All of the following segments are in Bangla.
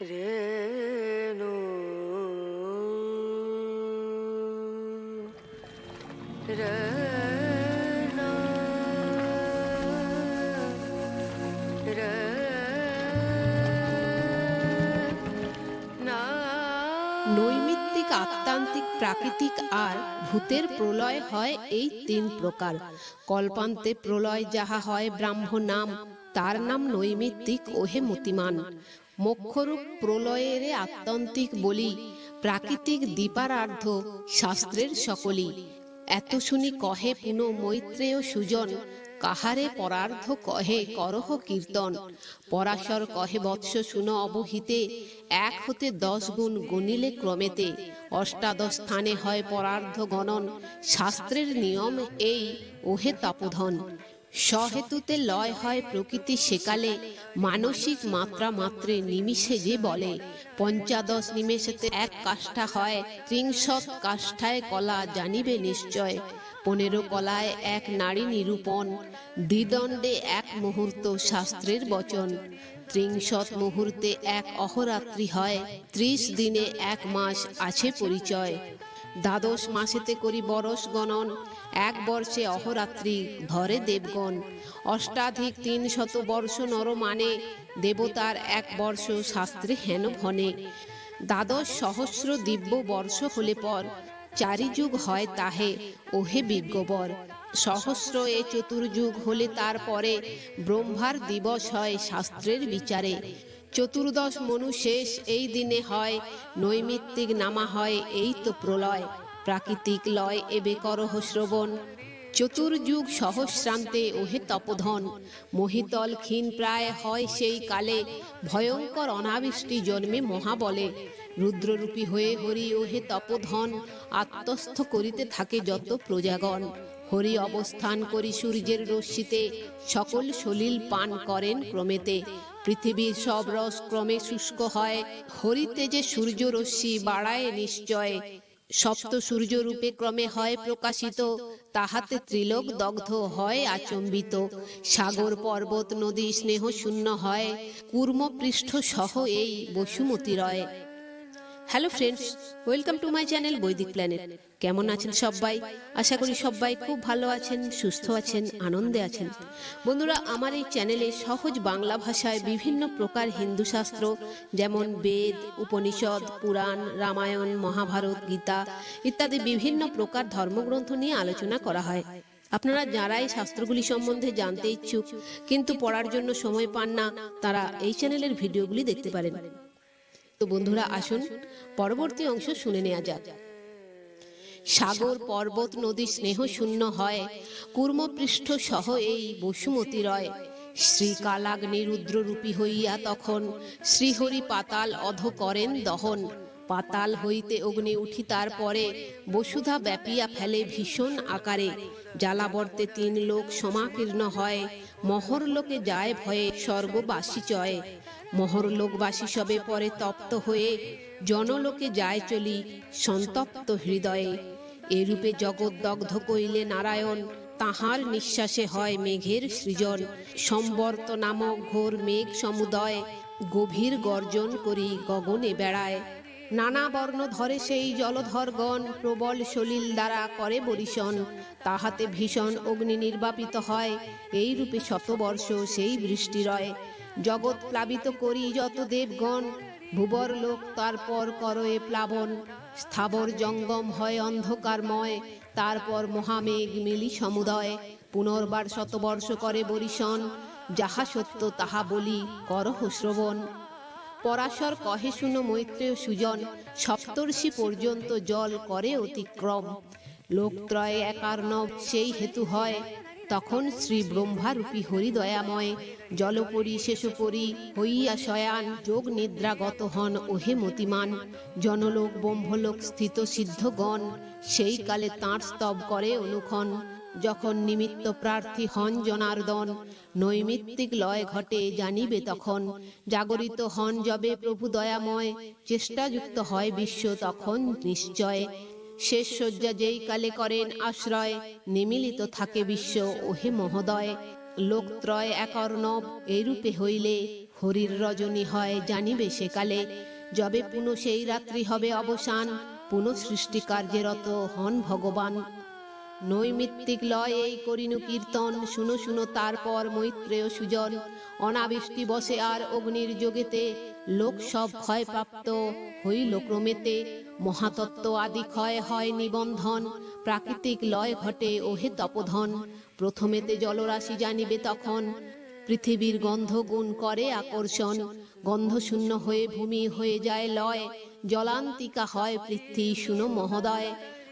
রেণু রেণু নৈমিত্তিক, আত্মান্তিক, প্রাকৃতিক আর ভূতের প্রলয় হয় এই তিন প্রকার। কল্পান্তে প্রলয় যাহা হয় ব্রাহ্ম নাম, তার নাম নৈমিত্তিক। ওহে মতিমান, মোক্ষরূপ প্রলয়ের আত্মান্তিক বলি, প্রাকৃতিক দীপারার্ধ শাস্ত্রের সকলি। এত শুনি কহে পুন মৈত্রেয় সুজন, কাহারে পরার্ধ কহে করহ কীর্তন। পরাশর কহে বৎস শুন অবহিতে, 1 হতে 10 গুণ গণিলে ক্রমেতে। অষ্টাদশ স্থানে হয় পরার্ধ গণন, শাস্ত্রের নিয়ম এই ওহে তপোধন। সহেতুতে লয় হয় প্রকৃতি সেকালে, মানসিক মাত্রা মাত্রে নিমিষে যে বলে। 15 নিমেষেতে 1 কাষ্ঠা হয়, 30 কাষ্ঠায় কলা জানিবে নিশ্চয়। 15 কলায় 1 নারী নিরূপণ, দ্বিদণ্ডে 1 মুহূর্ত শাস্ত্রের বচন। 30 মুহূর্তে 1 অহরাত্রি হয়, 30 দিনে 1 মাস আছে পরিচয়। 12 মাসেতে করি বরস গণন, 1 বর্ষে অহরাত্রি ধরে দেবগণ। অষ্টাধিক 300 বর্ষ নর মানে, দেবতার 1 বর্ষ শাস্ত্রে হেন ভনে। 12 সহস্র দিব্য বর্ষ হলে পর, 4 যুগ হয় তাহে ওহে বিজ্ঞবর। সহস্র এ চতুর্যুগ হলে তারপরে, ব্রহ্মার দিবস হয় শাস্ত্রের বিচারে। 14 মনু শেষ এই দিনে হয়, নৈমিত্তিক নামা হয় এই তো প্রলয়। প্রাকৃতিক লয় এবে করহ শ্রবণ, চতুর্যুগ সহস্রান্তে ওহে তপোধন। মহিতল ক্ষীণ প্রায় হয় সেই কালে, ভয়ঙ্কর অনাবৃষ্টি জন্মে মহাবলে। রুদ্ররূপী হয়ে হরি ওহে তপোধন, আত্মস্থ করিতে থাকে যত প্রজাগণ। হরি অবস্থান করি সূর্যের রশ্মিতে, সকল সলিল পান করেন ক্রমেতে। পৃথিবীর সব রস ক্রমে শুষ্ক হয়, হরিতে যে সূর্য রশ্মি বাড়ায় নিশ্চয়। সপ্ত সূর্য রূপে ক্রমে হয় প্রকাশিত, তাহাতে ত্রিলোক দগ্ধ হয় আচম্বিত। সাগর পর্বত নদী স্নেহ শূন্য হয়, কূর্ম পৃষ্ঠ সহ এই বসুমতী রয়। Hello friends, welcome to my channel Vaidik planet. কেমন আছেন সবাই? আশা করি সবাই খুব ভালো আছেন, সুস্থ আছেন, আনন্দে আছেন। বন্ধুরা, আমার এই চ্যানেলে সহজ বাংলা ভাষায় বিভিন্ন প্রকার হিন্দু শাস্ত্র, যেমন বেদ, উপনিষদ, পুরাণ, রামায়ণ, মহাভারত, গীতা ইত্যাদি বিভিন্ন প্রকার ধর্মগ্রন্থ নিয়ে আলোচনা করা হয়। আপনারা যারা এই শাস্ত্রগুলি সম্বন্ধে জানতে ইচ্ছুক কিন্তু পড়ার জন্য সময় পান না, তারা এই চ্যানেলের ভিডিওগুলি দেখতে পারেন। তো বন্ধুরা, আসুন পরবর্তী অংশ শুনে নেওয়া যাক। সাগর পর্বত নদী স্নেহ শূন্য হয়, কূর্মপৃষ্ঠ সহ এই বসুমতী রয়। শ্রী কালাগ্নি রুদ্ররূপী হইয়া তখন, শ্রীহরি পাতাল অধ করেন দহন। পাতাল হইতে অগ্নি উঠি তারপরে, বসুধা ব্যাপিয়া ফেলে ভীষণ আকারে। জ্বালাবর্তে 3 লোক সমাকীর্ণ হয়, মহরলোকে যায় ভয়ে স্বর্গবাসী চয়। মহরলোকবাসী সবে পরে তপ্ত হয়ে, জনলোকে যায় চলি সন্তপ্ত হৃদয়ে। এরূপে জগৎ দগ্ধ কইলে নারায়ণ, তাহার নিঃশ্বাসে হয় মেঘের সৃজন। সম্বর্ত নামক ঘোর মেঘ সমুদয়, গভীর গর্জন করি গগনে বেড়ায়। নানা বর্ণ ধরে সেই জলধরগণ, প্রবল সলিল দ্বারা করে বরিশন। তাহাতে ভীষণ অগ্নি নির্বাপিত হয়, এই রূপে শতবর্ষ সেই বৃষ্টি রয়। জগৎ প্লাবিত করি যত দেবগণ, ভুবর লোক তারপর করয়ে প্লাবন। স্থাবর জঙ্গম হয় অন্ধকারময়, তারপর মহামেঘ মিলি সমুদয়। পুনর্বার শতবর্ষ করে বরিশন, যাহা সত্য তাহা বলি করহ শ্রবণ। পরাশর কহে শুনো মৈত্রেয় সুজন, সপ্তর্ষি পর্যন্ত জল করে অতিক্রম। লোকত্রয়ে একার্ণব সেই হেতু হয়, তখন শ্রী ব্রহ্মারূপী হরিদয়াময়। জলপরি শেষপরি হইয়া শয়ান, যোগ নিদ্রাগত হন ওহে মতিমান। জনলোক ব্রহ্মলোক স্থিত সিদ্ধগণ, সেই কালে তাঁর স্তব করে অনুক্ষণ। যখন নিমিত্ত প্রার্থী হন জনার্দন, নৈমিত্তিক লয় ঘটে জানিবে তখন। জাগরিত হন যবে প্রভু দয়াময়, চেষ্টাযুক্ত হয় বিশ্ব তখন নিশ্চয়। শেষ শয্যা যেই কালে করেন আশ্রয়, নিমিলিত থাকে বিশ্ব ওহে মহোদয়। লোকত্রয় একর্ণব এইরূপে হইলে, হরির রজনী হয় জানিবে সেকালে, যবে পুনঃ সেই রাত্রি হবে অবসান, পুনঃ সৃষ্টি কার্যরত হন ভগবান। নৈমিত্তিক লয় এই করিনু কীর্তন, শুনো শুনো তারপর মৈত্রেয় সুজন। অনাবৃষ্টি বসে আর অগ্নির যোগেতে, লোক সব ক্ষয় প্রাপ্ত হইল ক্রমেতে। মহাতত্ত্ব আদি ক্ষয় হয় নিবন্ধন, প্রাকৃতিক লয় ঘটে ওহে তপোধন। প্রথমেতে জলরাশি জানিবে তখন, পৃথিবীর গন্ধ গুণ করে আকর্ষণ। গন্ধ শূন্য হয়ে ভূমি হয়ে যায় লয়, জলান্তিকা হয় পৃথ্বী শুনো মহোদয়।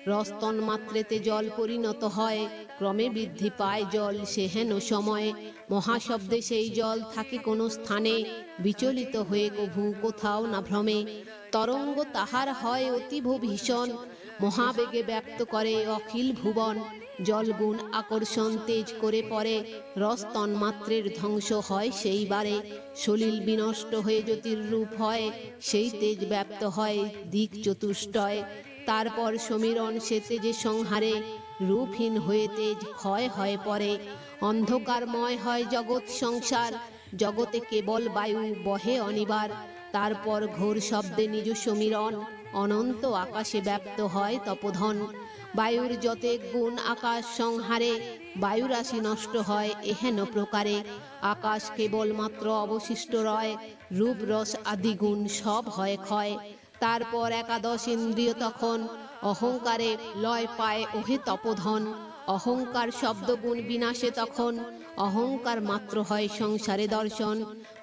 রস্তন মাত্রেতে জল পরিণত হয়, ক্রমে বৃদ্ধি পায় জল সে হেন সময়। মহাশব্দে সেই জল থাকে কোন স্থানে, বিচলিত হয়ে কভু কোথাও না ভ্রমে। তরঙ্গ তাহার হয় অতীব ভীষণ, মহাবেগে ব্যক্ত করে অখিল ভুবন। জলগুণ আকর্ষণ তেজ করে পড়ে, রস্তন মাত্রের ধ্বংস হয় সেইবারে। সলিল বিনষ্ট হয়ে জ্যোতির্রূপ হয়, সেই তেজ ব্যপ্ত হয় দিক চতুষ্টয়। তারপর সমীরণ সে তেজে সংহারে, রূপহীন হয়ে তেজ ক্ষয় হয় পরে। অন্ধকারময় হয় জগৎ সংসার, জগতে কেবল বায়ু বহে অনিবার। তারপর ঘোর শব্দে নিজ সমীরণ, অনন্ত আকাশে ব্যপ্ত হয় তপোধন। বায়ুর যতে গুণ আকাশ সংহারে, বায়ুরাশি নষ্ট হয় এহেন প্রকারে। আকাশ কেবল মাত্র অবশিষ্ট রয়, রূপ রস আদি গুণ সব হয় ক্ষয়। তারপর একাদশ ইন্দ্রিয় তখন, অহংকারে লয় পায় ওহে তপোধন। অহংকার শব্দগুণ বিনাশে তখন, অহংকার মাত্র হয় সংসারে দর্শন।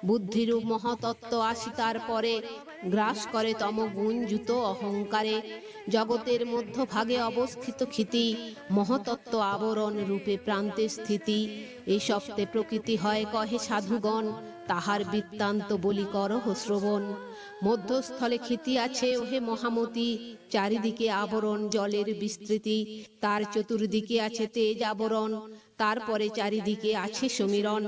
বুদ্ধিরূপ মহাতত্ত্ব আসি তারপরে, গ্রাস করে তমগুণ যুত অহংকারে। জগতের মধ্যভাগে অবস্থিত ক্ষিতি, মহতত্ত্ব আবরণ রূপে প্রান্তে স্থিতি। এই সপ্তে প্রকৃতি হয় কহে সাধুগণ, তাহার বৃত্তান্ত বলি করহ শ্রবণ। মধ্যস্থলে ক্ষিতি আছে ওহে মহামতি, চারিদিকে আবরণ জলের বিস্তৃতি। তার চতুর্দিকে আছে তেজ আবরণ, তারপরে চারিদিকে আছে সমীরণ।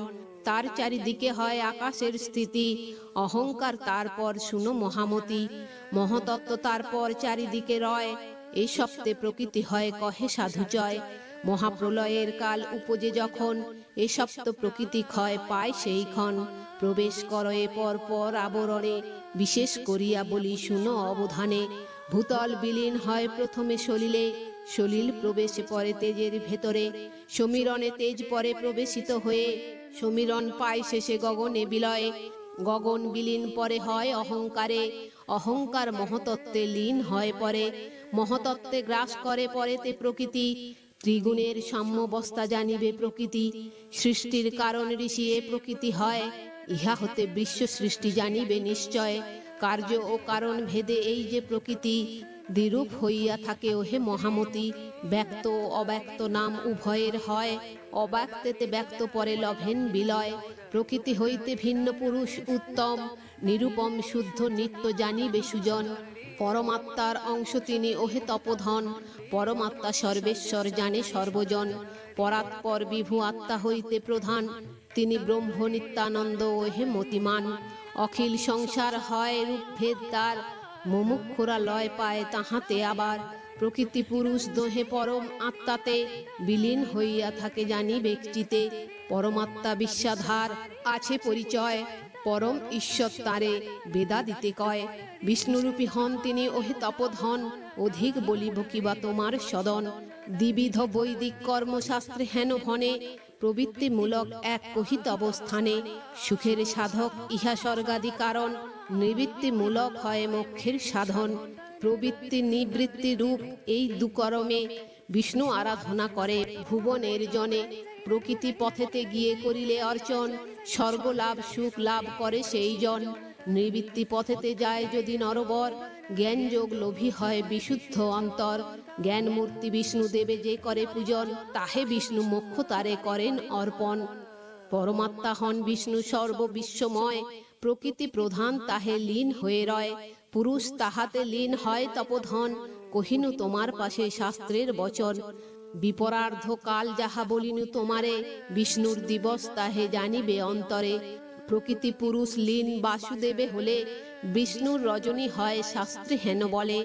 তার চারিদিকে হয় আকাশের স্থিতি, অহংকার তারপর শুনো মহামতি। মহতত্ত্ব তারপর চারিদিকে রয়, এই সপ্তে প্রকৃতি হয় কহে সাধুচয়। মহাপ্রলয়ের কাল উপজে যখন, এ সপ্ত প্রকৃতি ক্ষয় পায় সেইক্ষণ। প্রবেশ করয়ে পর পর আবরণে, বিশেষ করিয়া বলি শুনো অবধানে। ভূতল বিলীন হয় প্রথমে সলিলে, সলিল প্রবেশে পরে তেজের ভেতরে। সমীরণে তেজ পরে প্রবেশিত হয়ে, সমীরণ পায় শেষে গগনে বিলয়ে। গগন বিলীন পরে হয় অহংকারে, অহংকার মহতত্ত্বে লীন হয় পরে। মহতত্ত্বে গ্রাস করে পরেতে প্রকৃতি, ত্রিগুণের সাম্যবস্থা জানিবে প্রকৃতি। সৃষ্টির কারণ ঋষি এ প্রকৃতি হয়, ইহা হতে বিশ্ব সৃষ্টি জানিবে নিশ্চয়। কার্য ও কারণ ভেদে এই যে প্রকৃতি, দ্বিরূপ হইয়া থাকে ওহে মহামতি। ব্যক্ত ও অব্যক্ত নাম উভয়ের হয়, অব্যক্তেতে ব্যক্ত পরে লভেন বিলয়। প্রকৃতি হইতে ভিন্ন পুরুষ উত্তম, নিরূপম শুদ্ধ নিত্য জানিবে সুজন। পরমাত্মার অংশ তিনি ওহে তপোধন, পরমাত্মা সর্বেশ্বর জানে সর্বজন। পরাৎপর বিভু আত্মা হইতে প্রধান, তিনি ব্রহ্ম নিত্যানন্দ ওহে মতিমান। অখিল সংসার হয় রূপভেদ তার, মুমুক্ষুরা লয় পায় তাহাতে আবার। প্রকৃতি পুরুষ দোহে পরম আত্মাতে, বিলীন হইয়া থাকে জানি ব্যক্তিতে। পরমাত্মা বিশ্বাধার আছে পরিচয়, পরম ঈশ্বর তারে বেদাদিতে কয়। বিষ্ণুরূপী হন তিনি ওহে তপোধন, অধিক বলিব কিবা তোমার সদন। দ্বিবিধ বৈদিক কর্মশাস্ত্রে হেন ভনে, প্রবৃত্তিমূলক এক কহিত অবস্থানে। সুখের সাধক ইহা স্বর্গাদি কারণ, নিবৃত্তিমূলক হয় মোক্ষের সাধন। প্রবৃত্তি নিবৃত্তি রূপ এই দুকরমে, বিষ্ণু আরাধনা করে ভুবনের জনে। প্রকৃতি পথেতে গিয়ে করিলে অর্চন, স্বর্গ লাভ সুখ লাভ করে সেই জন। নিবৃত্তি পথেতে যায় যদি নরবর, জ্ঞান যোগ লোভী হয় বিশুদ্ধ অন্তর। জ্ঞান মূর্তি বিষ্ণু দেবে যে করে পূজন, তাহে বিষ্ণু মোক্ষ তারে করেন অর্পণ। পরমাত্মা হন বিষ্ণু সর্ববিশ্বময়, প্রকৃতি প্রধান তাহে লীন হয়ে রয়। পুরুষ তাহাতে লীন হয় তপোধন, কহিনু তোমার পাশে শাস্ত্রের বচন। বিপরার্ধ কাল যাহা বলিনু তোমারে, বিষ্ণুর দিবস তাহে জানিবে অন্তরে। প্রকৃতি পুরুষ লীন বাসুদেবে হলে, বিষ্ণুর রজনী হয় শাস্ত্রে হেন বলে।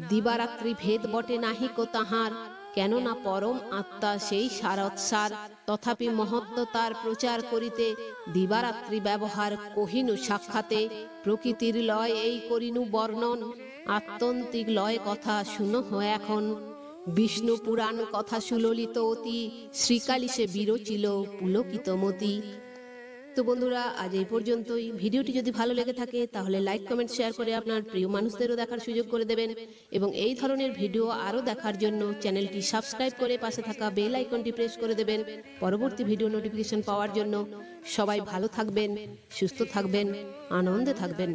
দিবারাত্রি ভেদ বটে নাহিকো তাহার, কেননা পরম আত্মা সেই সারৎসার, তথাপি মহত্ব তার প্রচার করিতে দিবারাত্রি ব্যবহার কহিনু সাক্ষাতে, প্রকৃতির লয় এই করিনু বর্ণন, আত্যন্তিক লয় কথা শুনহ এখন, বিষ্ণু পুরাণ কথা সুললিত অতি, শ্রীকালিসে বিরচিল পুলকিত মতি। তো বন্ধুরা, আজ এই পর্যন্তই। ভিডিওটি যদি ভালো লেগে থাকে তাহলে লাইক কমেন্ট শেয়ার করে আপনার প্রিয় মানুষদেরও দেখার সুযোগ করে দেবেন, এবং এই ধরনের ভিডিও আরও দেখার জন্য চ্যানেলটি সাবস্ক্রাইব করে পাশে থাকা বেল আইকনটি প্রেস করে দেবেন পরবর্তী ভিডিও নোটিফিকেশন পাওয়ার জন্য। সবাই ভালো থাকবেন, সুস্থ থাকবেন, আনন্দে থাকবেন।